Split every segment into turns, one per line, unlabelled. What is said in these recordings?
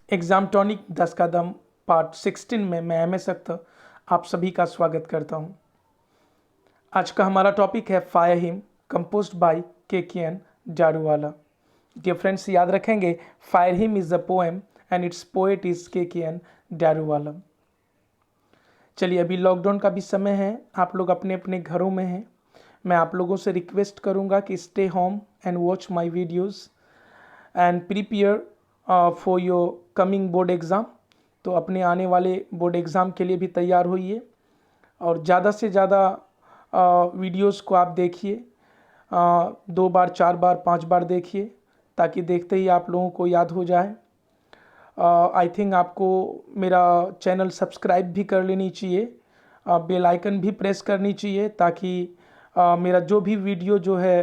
Exam tonic 10 का दम part 16 में मैं एम.एस. अख्तर आप सभी का स्वागत करता हूं। आज का हमारा टॉपिक है fire hymn composed by KKN. Daruwalla. Dear friends, याद रखेंगे fire hymn is a poem and its poet is KKN. Daruwalla. चलिए, अभी लॉकडाउन का भी समय है, आप लोग अपने अपने घरों में हैं। मैं आप लोगों से रिक्वेस्ट करूंगा कि stay home and watch my videos and prepare for your coming board exam. तो अपने आने वाले बोर्ड एग्ज़ाम के लिए भी तैयार होइए और ज़्यादा से ज़्यादा वीडियोस को आप देखिए, 2 बार 4 बार 5 बार देखिए, ताकि देखते ही आप लोगों को याद हो जाए। आई थिंक आपको मेरा चैनल सब्सक्राइब भी कर लेनी चाहिए, बेल आइकन भी प्रेस करनी चाहिए, ताकि मेरा जो भी वीडियो जो है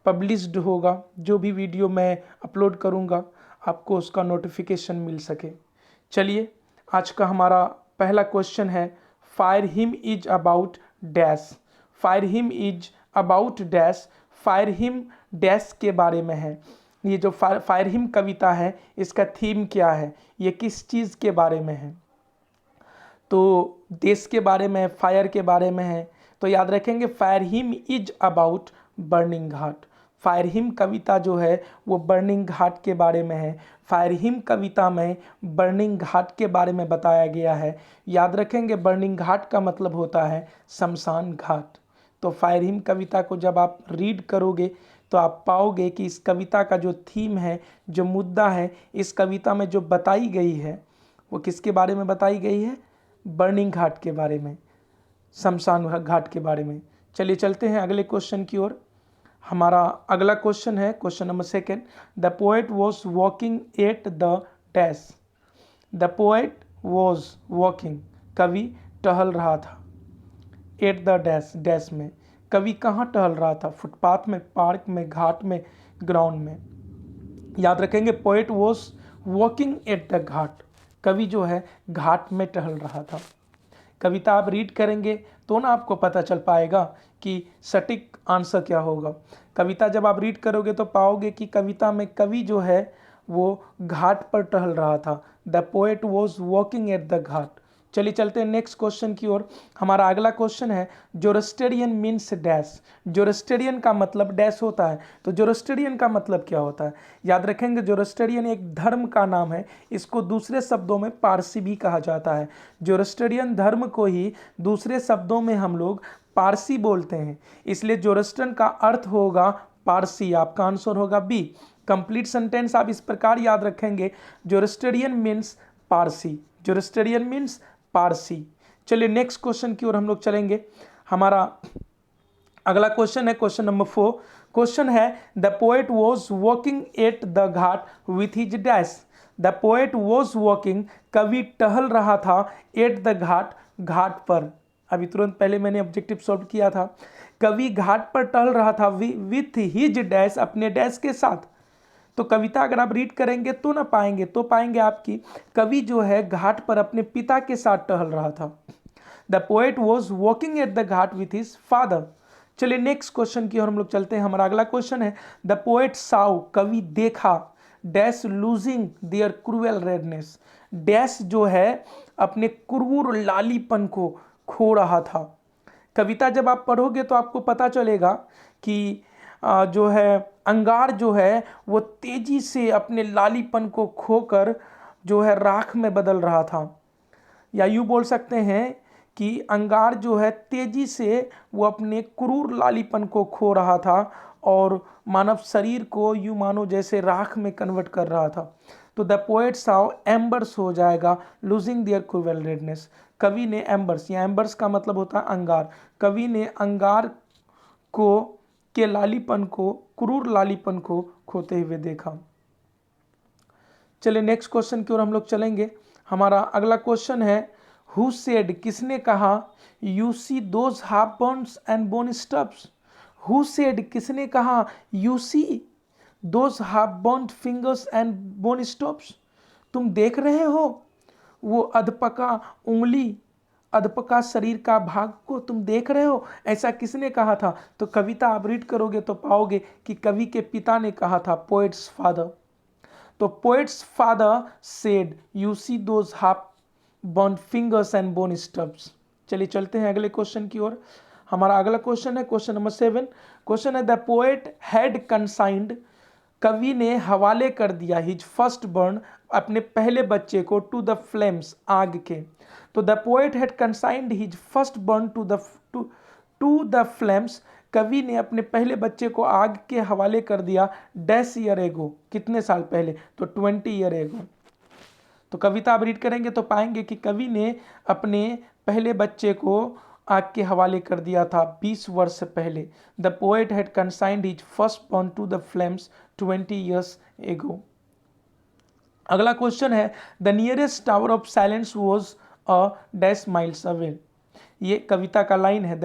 पब्लिश्ड होगा, जो भी वीडियो मैं अपलोड करूंगा, आपको उसका नोटिफिकेशन मिल सके। चलिए, आज का हमारा पहला क्वेश्चन है, fire hymn is about dash. Fire hymn is about dash. Fire him dash के बारे में है। ये जो फायर हिम कविता है, इसका थीम क्या है, ये किस चीज़ के बारे में है? तो देश के बारे में, फायर के बारे में है। तो याद रखेंगे fire hymn is about burning ghat. Fire hymn कविता जो है वो बर्निंग घाट के बारे में है। फायर हिम कविता में बर्निंग घाट के बारे में बताया गया है। याद रखेंगे बर्निंग घाट का मतलब होता है शमशान घाट। तो फायर हिम कविता को जब आप रीड करोगे तो आप पाओगे कि इस कविता का जो थीम है, जो मुद्दा है, इस कविता में जो बताई गई है वो किसके बारे में बताई गई है? बर्निंग घाट के बारे में, शमशान घाट के बारे में। चलिए चलते हैं अगले क्वेश्चन की ओर। हमारा अगला क्वेश्चन है question number 2। The poet was walking at the dash. The poet was walking, कवि टहल रहा था, एट द डैश, डैश में। कवि कहाँ टहल रहा था? फुटपाथ में, पार्क में, घाट में, ग्राउंड में। याद रखेंगे poet was walking at the ghat. कवि जो है घाट में टहल रहा था। कविता आप रीड करेंगे तो ना आपको पता चल पाएगा कि सटीक आंसर क्या होगा। कविता जब आप रीड करोगे तो पाओगे कि कविता में कवि जो है वो घाट पर टहल रहा था। The poet was walking at the ghat. चलिए चलते हैं नेक्स्ट क्वेश्चन की ओर। हमारा अगला क्वेश्चन है, जोरोस्टेरियन मीन्स डैश। जोरोस्टेरियन का मतलब डैश होता है। तो जोरोस्टेरियन का मतलब क्या होता है? याद रखेंगे जोरोस्टेरियन एक धर्म का नाम है। इसको दूसरे शब्दों में पारसी भी कहा जाता है। जोरोस्टेरियन धर्म को ही दूसरे शब्दों में हम लोग पारसी बोलते हैं। इसलिए जोरोस्ट्रियन का अर्थ होगा पारसी। आपका आंसर होगा बी। कंप्लीट सेंटेंस आप इस प्रकार याद रखेंगे, जोरोस्टेरियन मीन्स पारसी। जोरोस्टेरियन मीन्स पारसी। चलिए नेक्स्ट क्वेश्चन की ओर हम लोग चलेंगे। हमारा अगला क्वेश्चन है क्वेश्चन नंबर 4। क्वेश्चन है, the poet was walking at the Ghat with his dash. The poet was walking, कवि टहल रहा था, एट द घाट, घाट पर। अभी तुरंत पहले मैंने ऑब्जेक्टिव सॉल्व किया था। कवि घाट पर टहल रहा था विथ हिज डैश, अपने डैश के साथ। तो कविता अगर आप रीड करेंगे तो ना पाएंगे, तो पाएंगे आपकी कवि जो है घाट पर अपने पिता के साथ टहल रहा था। The poet was walking at the Ghat with his father. चलिए नेक्स्ट क्वेश्चन की ओर हम लोग चलते हैं। हमारा अगला क्वेश्चन है, द पोएट साउ, कवि देखा, dash losing their cruel redness. Dash जो है अपने क्रूर लालीपन को खो रहा था। कविता जब आप पढ़ोगे तो आपको पता चलेगा कि जो है अंगार जो है वो तेजी से अपने लालीपन को खोकर जो है राख में बदल रहा था। या यूँ बोल सकते हैं कि अंगार जो है तेजी से वो अपने क्रूर लालीपन को खो रहा था और मानव शरीर को यूँ मानो जैसे राख में कन्वर्ट कर रहा था। तो द पोएट साव एम्बर्स हो जाएगा, लूजिंग देयर क्रूएल रेडनेस। कवि ने एम्बर्स, या एम्बर्स का मतलब होता है अंगार, कवि ने अंगार को के लालीपन को, क्रूर लालीपन को खोते हुए देखा। चलिए नेक्स्ट क्वेश्चन की ओर हम लोग चलेंगे। हमारा अगला क्वेश्चन है, हु सेड, किसने कहा, you see those half bones and bone stubs. Who said, किसने कहा, you see those half bond fingers and bone stubs. तुम देख रहे हो वो अधपका उंगली, अधपका शरीर का भाग को तुम देख रहे हो, ऐसा किसने कहा था? तो कविता आप रीड करोगे तो पाओगे कि कवि के पिता ने कहा था, पोएट्स फादर। तो poet's father said you see those half burn fingers and bone stubs. चलिए चलते हैं अगले क्वेश्चन की ओर। हमारा अगला क्वेश्चन है क्वेश्चन नंबर 7। क्वेश्चन है द पोएट हैड कंसाइंड, कवि ने हवाले कर दिया, हिज फर्स्ट बर्न, अपने पहले बच्चे को, टू द फ्लेम्स, आग के। तो the poet had consigned his first born to the flames, कवि ने अपने पहले बच्चे को आग के हवाले कर दिया, डैश ईयर एगो, कितने साल पहले, तो 20 ईयर एगो। तो कविता आप रीड करेंगे तो पाएंगे कि कवि ने अपने पहले बच्चे को आग के हवाले कर दिया था 20 वर्ष पहले। The poet had consigned his first born to the flames 20 years ago. अगला क्वेश्चन है the nearest tower of silence was a dash miles away. ये कविता का लाइन है, the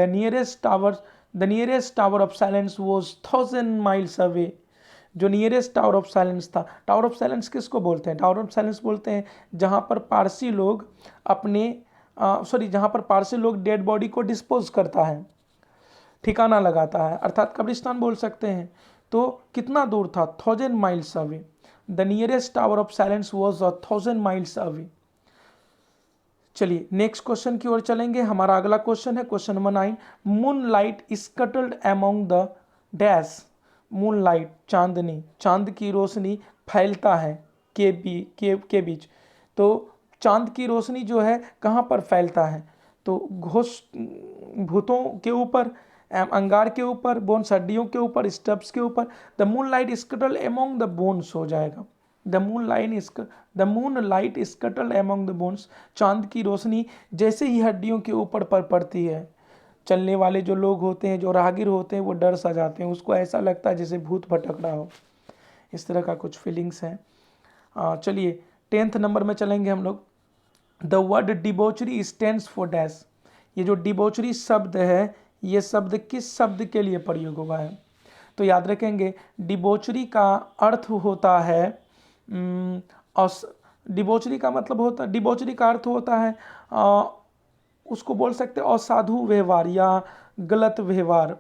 nearest tower of silence was 1000 miles away. जो nearest tower of silence था, tower of silence किसको बोलते हैं, टावर ऑफ साइलेंस बोलते हैं जहाँ पर पारसी लोग जहाँ पर पारसी लोग डेड बॉडी को डिस्पोज करता है, ठिकाना लगाता है, अर्थात कब्रिस्तान बोल सकते हैं। तो कितना दूर था, 1000 miles away. The nearest tower of silence was 1000 miles away. चलिए नेक्स्ट क्वेश्चन की ओर चलेंगे। हमारा अगला क्वेश्चन है question number 9। Moon light scuttled among the dash, moon light, चांदनी, चांद की रोशनी फैलता है के बीच। तो चांद की रोशनी जो है कहाँ पर फैलता है, तो घोष भूतों के ऊपर, अंगार के ऊपर, बोन्स हड्डियों के ऊपर, स्टब्स के ऊपर। The moon light scuttle among the bones हो जाएगा। The moon light scuttle among the bones, चांद की रोशनी जैसे ही हड्डियों के ऊपर पर पड़ती है, चलने वाले जो लोग होते हैं, जो राहगीर होते हैं, वो डर सा जाते हैं, उसको ऐसा लगता है जैसे भूत भटक रहा हो। इस तरह का कुछ फीलिंग्स हैं। चलिए 10th नंबर में चलेंगे हम लोग। The word debauchery stands for dash. ये जो डिबोचरी शब्द है, ये शब्द किस शब्द के लिए प्रयोग हुआ है, तो याद रखेंगे डिबोचरी का अर्थ होता है डिबोचरी का मतलब होता, डिबोचरी का अर्थ होता है उसको बोल सकते हैं असाधु व्यवहार या गलत व्यवहार,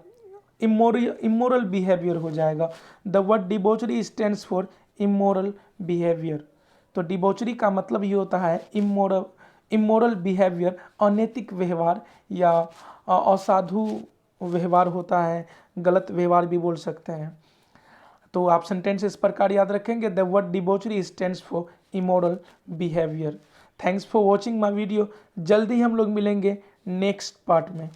इमोरल बिहेवियर हो जाएगा। The word debauchery stands for immoral behaviour. तो डिबोचरी का मतलब ये होता है इमोरल बिहेवियर, अनैतिक व्यवहार या असाधु व्यवहार होता है, गलत व्यवहार भी बोल सकते हैं। तो आप सेंटेंस इस प्रकार याद रखेंगे, the word debauchery stands for immoral behaviour. Thanks for watching my video. जल्दी हम लोग मिलेंगे नेक्स्ट पार्ट में।